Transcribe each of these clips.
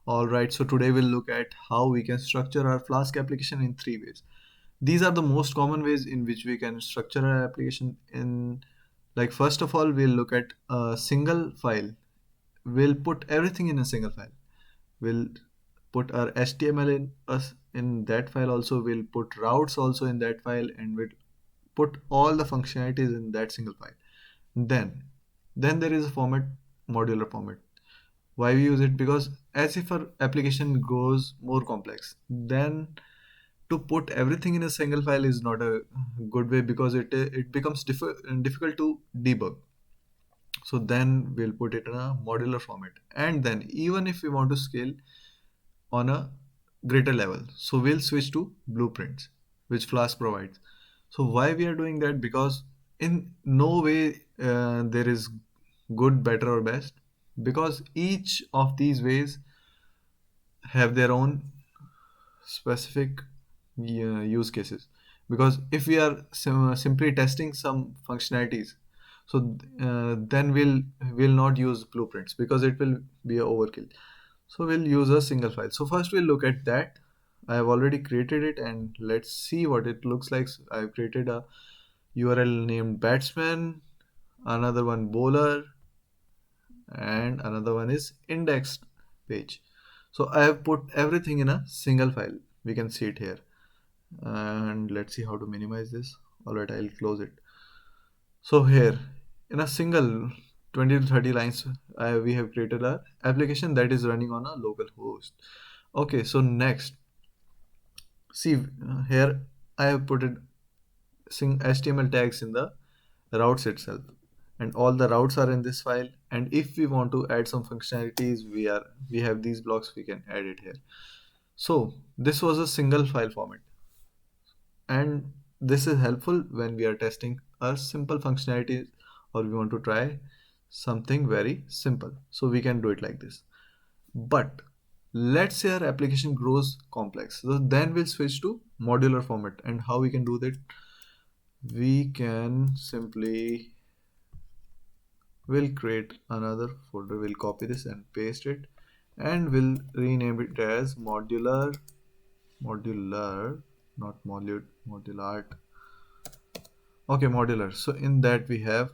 Alright, so today we'll look at how we can structure our Flask application in three ways. These are the most common ways in which we can structure our application in, like, first of all, we'll look at a single file. We'll put everything in a single file. We'll put our HTML in that file also. We'll put routes also in that file, and we'll put all the functionalities in that single file. Then, then there is a format, modular format. Why we use it? Because as if our application grows more complex, then to put everything in a single file is not a good way, because it becomes difficult to debug. So then we'll put it in a modular format, and then even if we want to scale on a greater level, so we'll switch to blueprints, which Flask provides. So why we are doing that? Because in no way there is good, better, or best, because each of these ways have their own specific use cases. Because if we are simply testing some functionalities, so then we'll not use blueprints, because it will be a overkill. So we'll use a single file. So first we'll look at that. I have already created it, and let's see what it looks like. So I've created a URL named batsman, another one bowler, and another one is index page. So I have put everything in a single file. We can see it here. And let's see how to minimize this. All right, I'll close it. So here, in a single 20 to 30 lines, we have created a application that is running on a local host. Okay, so next, see here I have put it HTML tags in the routes itself, and all the routes are in this file. And if we want to add some functionalities, we have these blocks, we can add it here. So this was a single file format, and this is helpful when we are testing a simple functionality, or we want to try something very simple, so we can do it like this. But let's say our application grows complex, so then we'll switch to modular format. And how we can do that? We can simply, we'll create another folder, we'll copy this and paste it, and we'll rename it as modular, not modular, okay, modular. So in that we have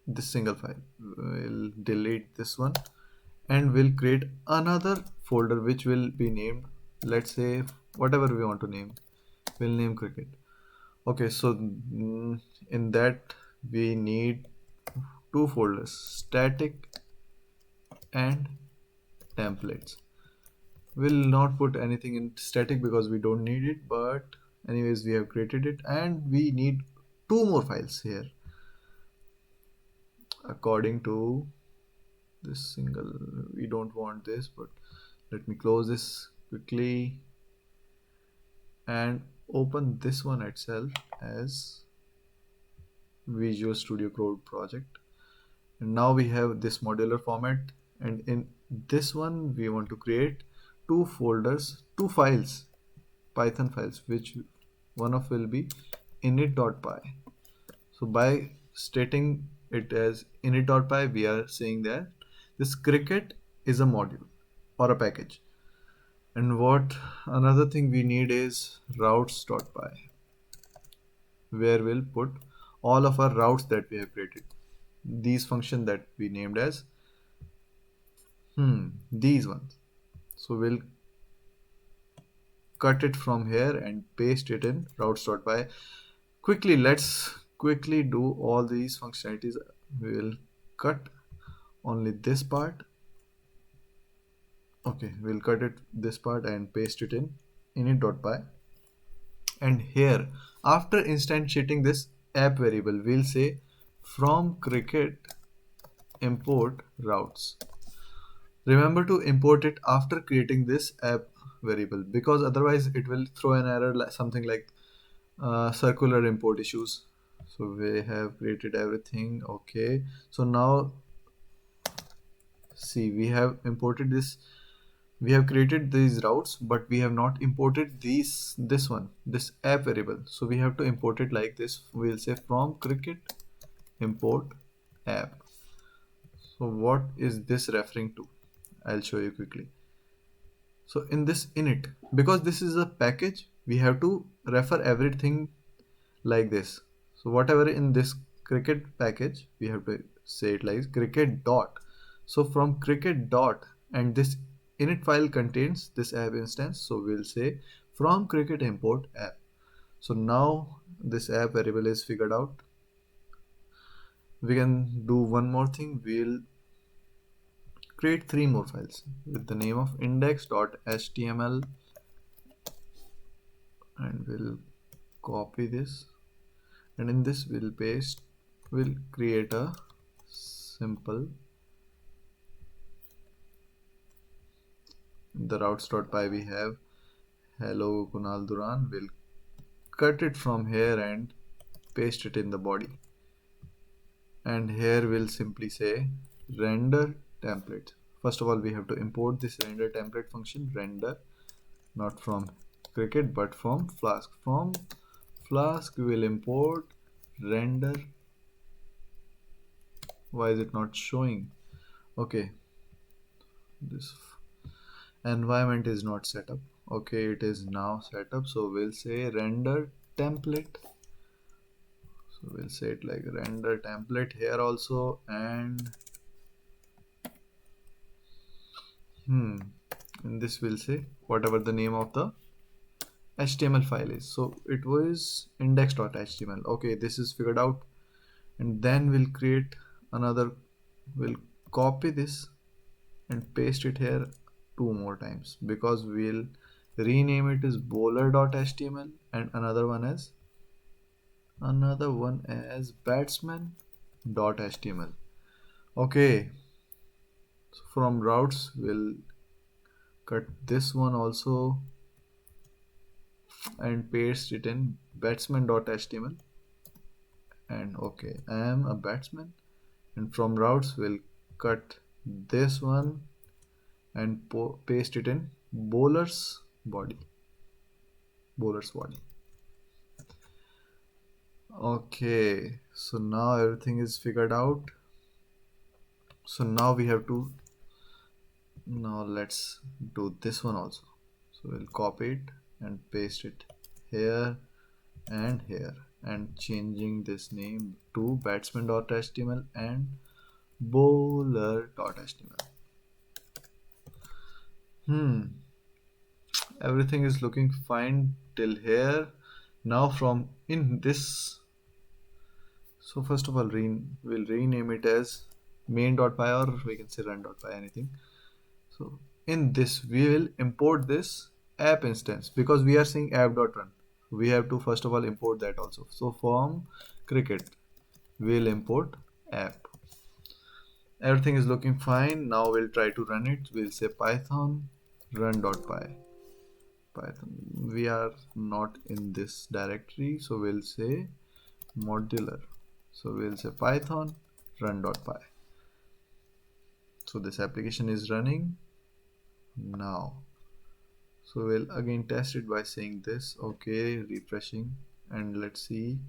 this single file. We'll delete this one, and we'll create another folder which will be named, let's say, whatever we want to name. We'll name cricket. Okay, so in that we need two folders, static and templates. We'll not put anything in static because we don't need it, but anyways we have created it. And we need two more files here according to this single. We don't want this, but let me close this quickly and open this one itself as Visual Studio Code project. And now we have this modular format, and in this one we want to create two folders, two files, Python files, which one of will be init.py. So by stating it as init.py, we are saying that this cricket is a module or a package. And what another thing we need is routes.py, where we'll put all of our routes that we have created, these functions that we named as these ones. So we'll cut it from here and paste it in routes.py. Quickly, let's quickly do all these functionalities. We will cut only this part. Okay, we'll cut it this part and paste it in init.py. And here, after instantiating this app variable, we'll say from cricket import routes. Remember to import it after creating this app variable, because otherwise it will throw an error, something like circular import issues. So we have created everything. Okay, so now see, we have imported this, we have created these routes, but we have not imported this app variable. So we have to import it like this. We'll say from cricket import app. So what is this referring to? I'll show you quickly. So in this init, because this is a package, we have to refer everything like this. So whatever in this cricket package, we have to say it like cricket dot. So from cricket dot, and this init file contains this app instance. So we'll say from cricket import app. So now this app variable is figured out. We can do one more thing. We'll create three more files with the name of index.html, and we'll copy this, and in this we'll create a simple the routes.py. We have hello Kunal Duran. We'll cut it from here and paste it in the body, and here we'll simply say render template. First of all, we have to import this render template function, render, not from cricket but from Flask. From Flask we will import render. Why is it not showing? Okay, this environment is not set up. Okay, it is now set up. So we'll say render template. So we'll say it like render template here also, and in this we'll say whatever the name of the HTML file is. So it was index.html. Okay, this is figured out, and then we'll create another. We'll copy this and paste it here two more times, because we'll rename it as bowler.html and another one as batsman.html. Okay, so from routes we'll cut this one also and paste it in batsman.html, and okay, I am a batsman. And from routes we'll cut this one and paste it in bowler's body. Okay, so now everything is figured out. So now we have to, now let's do this one also. So we'll copy it and paste it here and here, and changing this name to batsman.html and bowler.html. Everything is looking fine till here. Now from in this, so first of all we'll rename it as main.py, or we can say run.py, anything. So in this we will import this app instance, because we are saying app.run. We have to first of all import that also. So from cricket we'll import app. Everything is looking fine. Now we'll try to run it. We'll say python run.py. Python, we are not in this directory, so we'll say modular. So we'll say python run.py. So this application is running now. So we'll again test it by saying this. Okay, refreshing, and let's see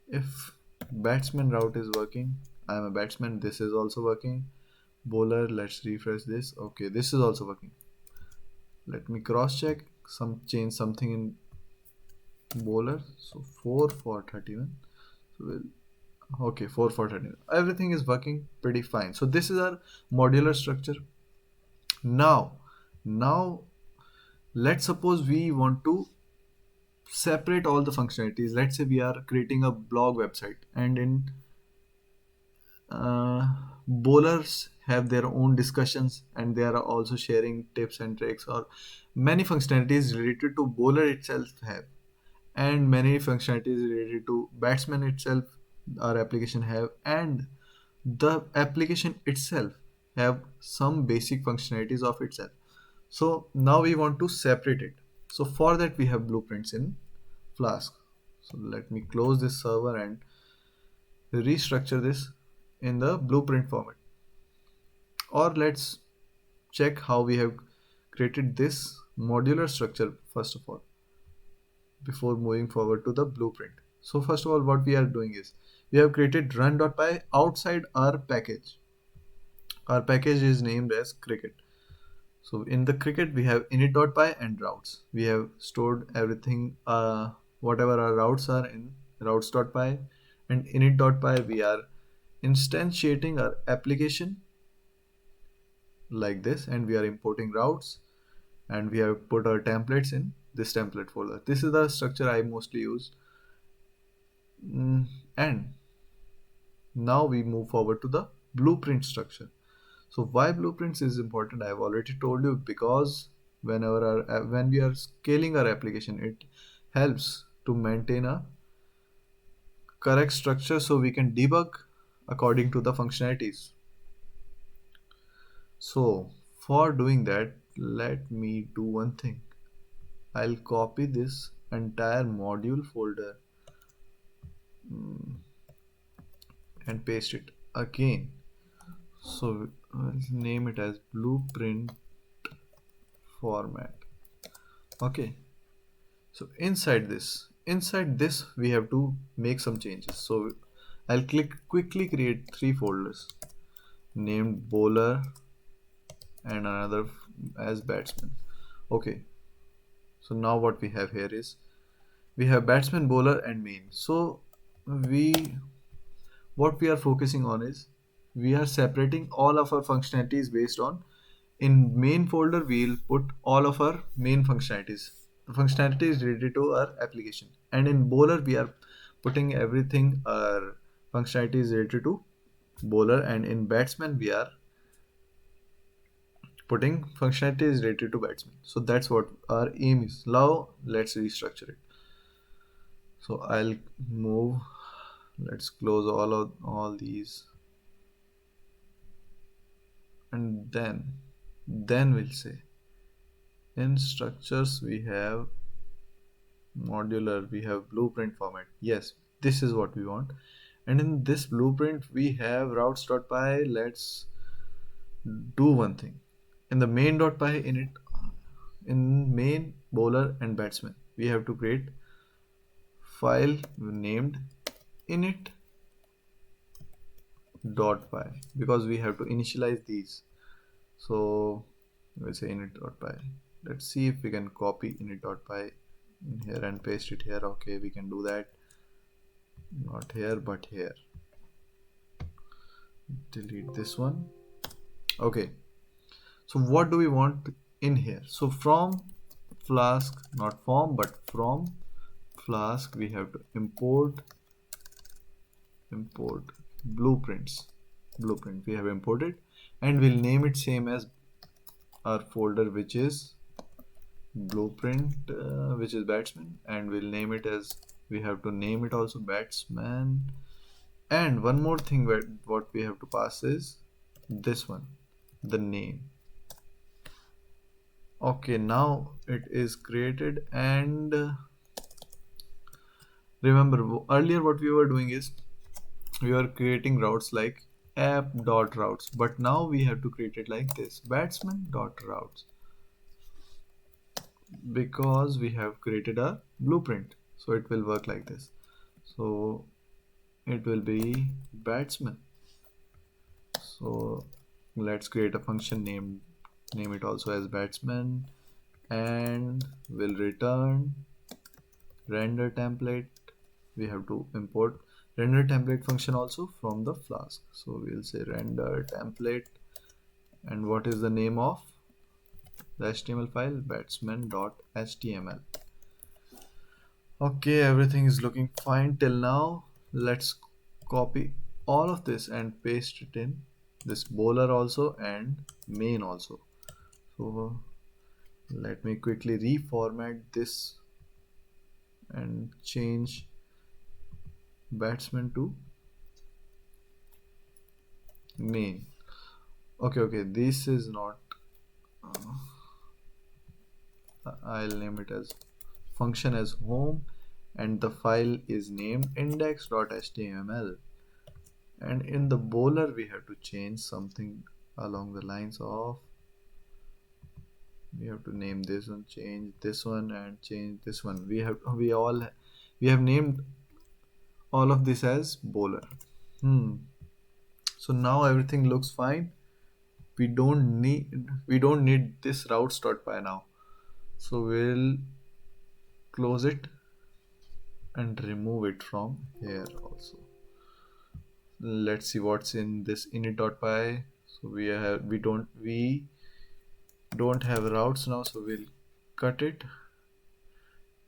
if batsman route is working. I am a batsman. This is also working. Bowler, let's refresh this. Okay, this is also working. Let me cross check, change something in bowler. So 4 for 31. So we'll, okay, 4 for 31. Everything is working pretty fine. So this is our modular structure. Now let's suppose we want to separate all the functionalities. Let's say we are creating a blog website, and in bowlers have their own discussions, and they are also sharing tips and tricks, or many functionalities related to bowler itself have, and many functionalities related to batsman itself our application have, and the application itself have some basic functionalities of itself. So now we want to separate it. So for that we have blueprints in Flask. So let me close this server and restructure this in the blueprint format. Or let's check how we have created this modular structure first of all, before moving forward to the blueprint. So first of all, what we are doing is we have created run.py outside our package. our package is named as cricket. So in the cricket we have init.py and routes. We have stored everything, whatever our routes are in routes.py, and init.py we are instantiating our application like this, and we are importing routes, and we have put our templates in this template folder. This is the structure I mostly use. And now we move forward to the blueprint structure. So why blueprints is important, I have already told you, because when we are scaling our application, it helps to maintain a correct structure so we can debug according to the functionalities. So for doing that, let me do one thing. I'll copy this entire module folder and paste it again. So I'll name it as blueprint format. Okay. So inside this we have to make some changes. So I'll quickly create three folders named bowler and another as batsman. Okay. So now what we have here is we have batsman, bowler and main. So we what we are focusing on is we are separating all of our functionalities based on, in main folder we'll put all of our main functionalities, the functionalities related to our application, and in bowler we are putting everything our functionalities related to bowler, and in batsman we are putting functionalities related to batsman. So that's what our aim is. Now let's restructure it. So I'll move, let's close all these, and then we'll say in structures we have modular, we have blueprint format. Yes, this is what we want. And in this blueprint we have routes.py. Let's do one thing. In the main.py, in main, bowler and batsman, we have to create file named init.py, because we have to initialize these. So we'll say init.py. Let's see if we can copy init.py in here and paste it here. Okay, we can do that. Not here but here. Delete this one. Okay, so what do we want in here? So from Flask, not from but from Flask, we have to import blueprint we have imported, and we'll name it same as our folder, which is blueprint, which is batsman, and we'll name it as, we have to name it also batsman. And one more thing, what we have to pass is this one, the name. Okay, now it is created. And remember earlier what we were doing is we were creating routes like app.routes, but now we have to create it like this, batsman.routes, because we have created a blueprint. So it will work like this. So it will be batsman. So let's create a function name it also as batsman, and we'll return render template. We have to import render template function also from the Flask. So we'll say render template, and what is the name of the HTML file? batsman.html. Okay, everything is looking fine till now. Let's copy all of this and paste it in this bowler also and main also. So let me quickly reformat this and change batsman to main. Okay, this is not, I'll name it as function as home, and the file is named index.html. And in the bowler we have to change something along the lines of, we have to name this one, change this one, and change this one. We have named all of this as bowler. So now everything looks fine. we don't need this routes.py now. So we'll close it and remove it from here also. Let's see what's in this init.py. So we don't have routes now, so we'll cut it.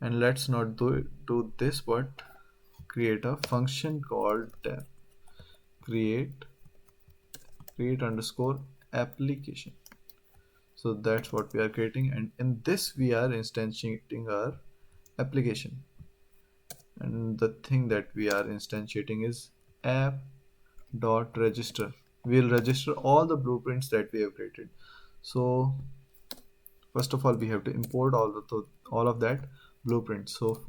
And let's not do this, but create a function called create create underscore application. So that's what we are creating, and in this we are instantiating our application. And the thing that we are instantiating is app dot register. We'll register all the blueprints that we have created. So first of all, we have to import all of that blueprint. So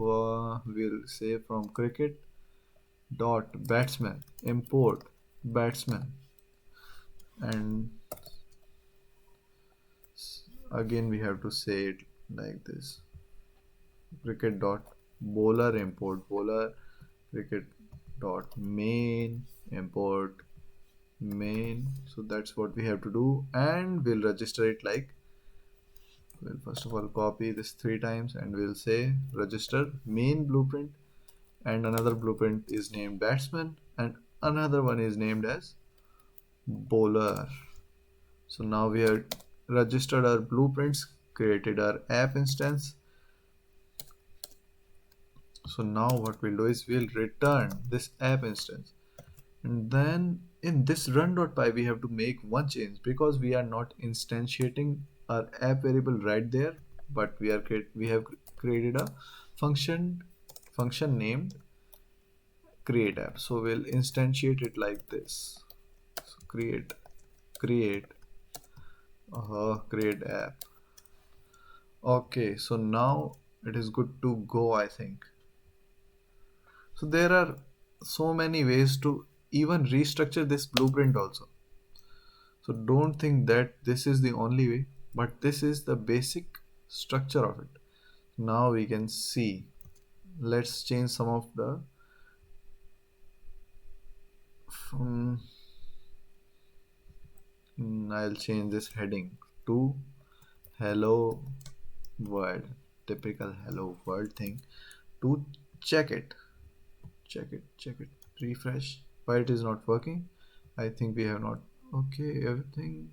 we'll say from cricket dot batsman import batsman, and again we have to say it like this: cricket dot bowler import bowler, cricket dot main import main. So that's what we have to do, and we'll register it like, we'll first of all copy this 3 times, and we'll say register main blueprint, and another blueprint is named batsman, and another one is named as bowler. So now we have registered our blueprints, created our app instance. So now what we'll do is we'll return this app instance, and then in this run.py we have to make one change, because we are not instantiating our app variable right there, but we have created a function named create app. So we'll instantiate it like this. So create create app. Okay, so now it is good to go, I think. So there are so many ways to even restructure this blueprint also. So don't think that this is the only way, but this is the basic structure of it. Now we can see. Let's change some of the um, I'll change this heading to hello world, typical hello world thing, to check it. Check it, refresh. Why it is not working? I think we have not. Okay, everything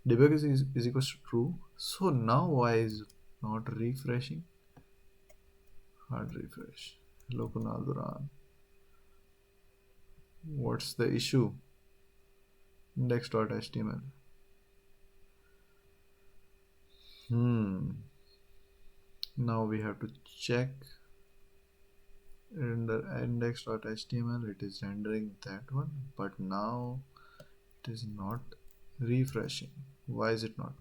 debug is equals to true. So now why is not refreshing? Hard refresh. Hello Kunal Duran. What's the issue? Index.html. Now we have to check render index.html. It is rendering that one, but now it is not refreshing. Why is it not?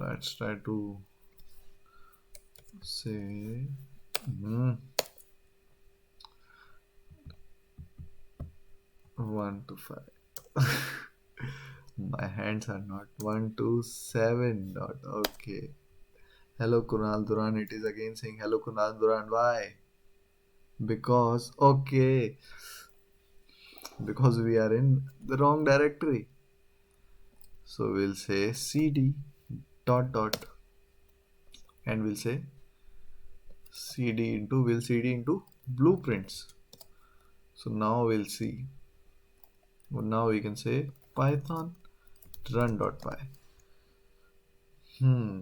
Let's try to say 1 to 5. My hands are not 1 to 7 dot. Okay. Hello Kunal Duran. It is again saying hello Kunal Duran. Why? Because we are in the wrong directory. So we'll say cd dot dot, and we'll say cd into blueprints. So now we'll see. Well, now we can say python run.py.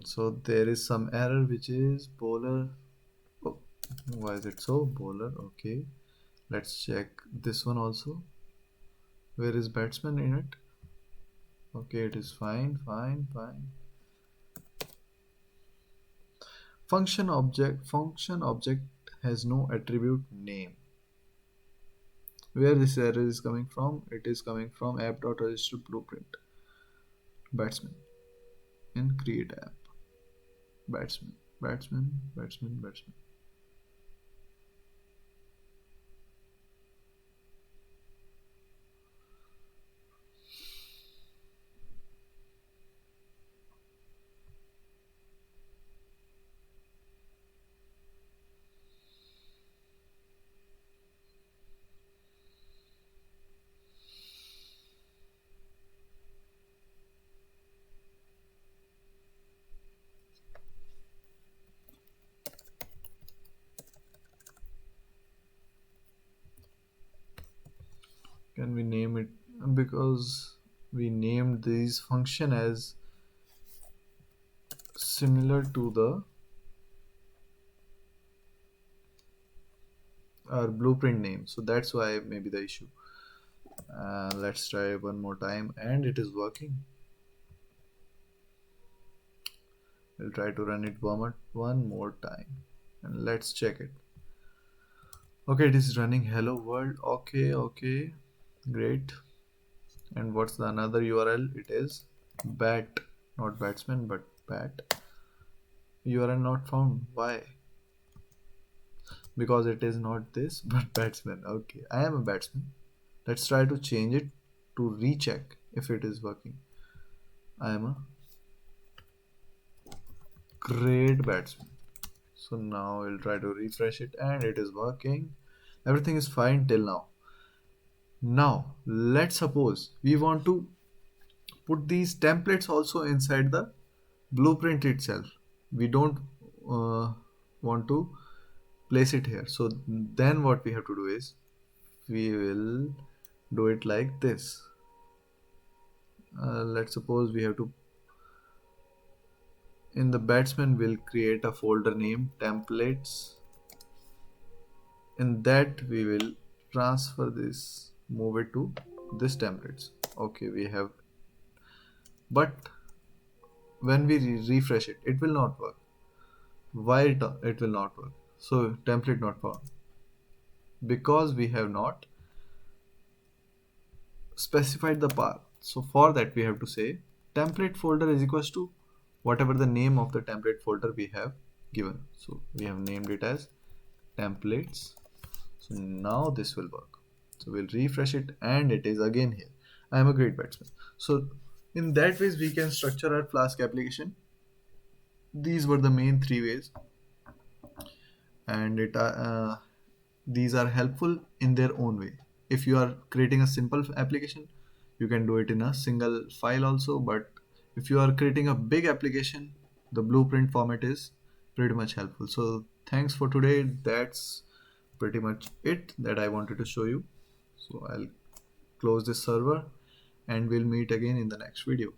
So there is some error which is bowler. Oh, why is it so? Bowler. Okay. Let's check this one also. Where is batsman in it? Okay, it is fine. Function object has no attribute name. Where this error is coming from? It is coming from app.register blueprint batsman and create app batsman. Can we name it? Because we named this function as similar to the our blueprint name, so that's why maybe the issue. Let's try one more time, and it is working. We'll try to run it one more time, and let's check it. Okay, it is running hello world. Okay, okay, great. And what's the another URL? It is bat, not batsman, but bat. URL not found. Why? Because it is not this, but batsman. Okay, I am a batsman. Let's try to change it to recheck if it is working. I am a great batsman. So now we'll try to refresh it, and it is working. Everything is fine till now. Now let's suppose we want to put these templates also inside the blueprint itself. We don't uh, want to place it here. So then what we have to do is we will do it like this. Let's suppose we have to, in the batsman we'll create a folder named templates. In that we will transfer this, move it to this templates. Okay, we have, but when we refresh it, it will not work. Why it will not work? So template not found, because we have not specified the path. So for that we have to say template folder is equals to whatever the name of the template folder we have given. So we have named it as templates. So now this will work. So we'll refresh it, and it is again here. I am a great batsman. So in that ways we can structure our Flask application. These were the main three ways, and these are helpful in their own way. If you are creating a simple application, you can do it in a single file also, but if you are creating a big application, the blueprint format is pretty much helpful. So thanks for today. That's pretty much it that I wanted to show you. So I'll close this server, and we'll meet again in the next video.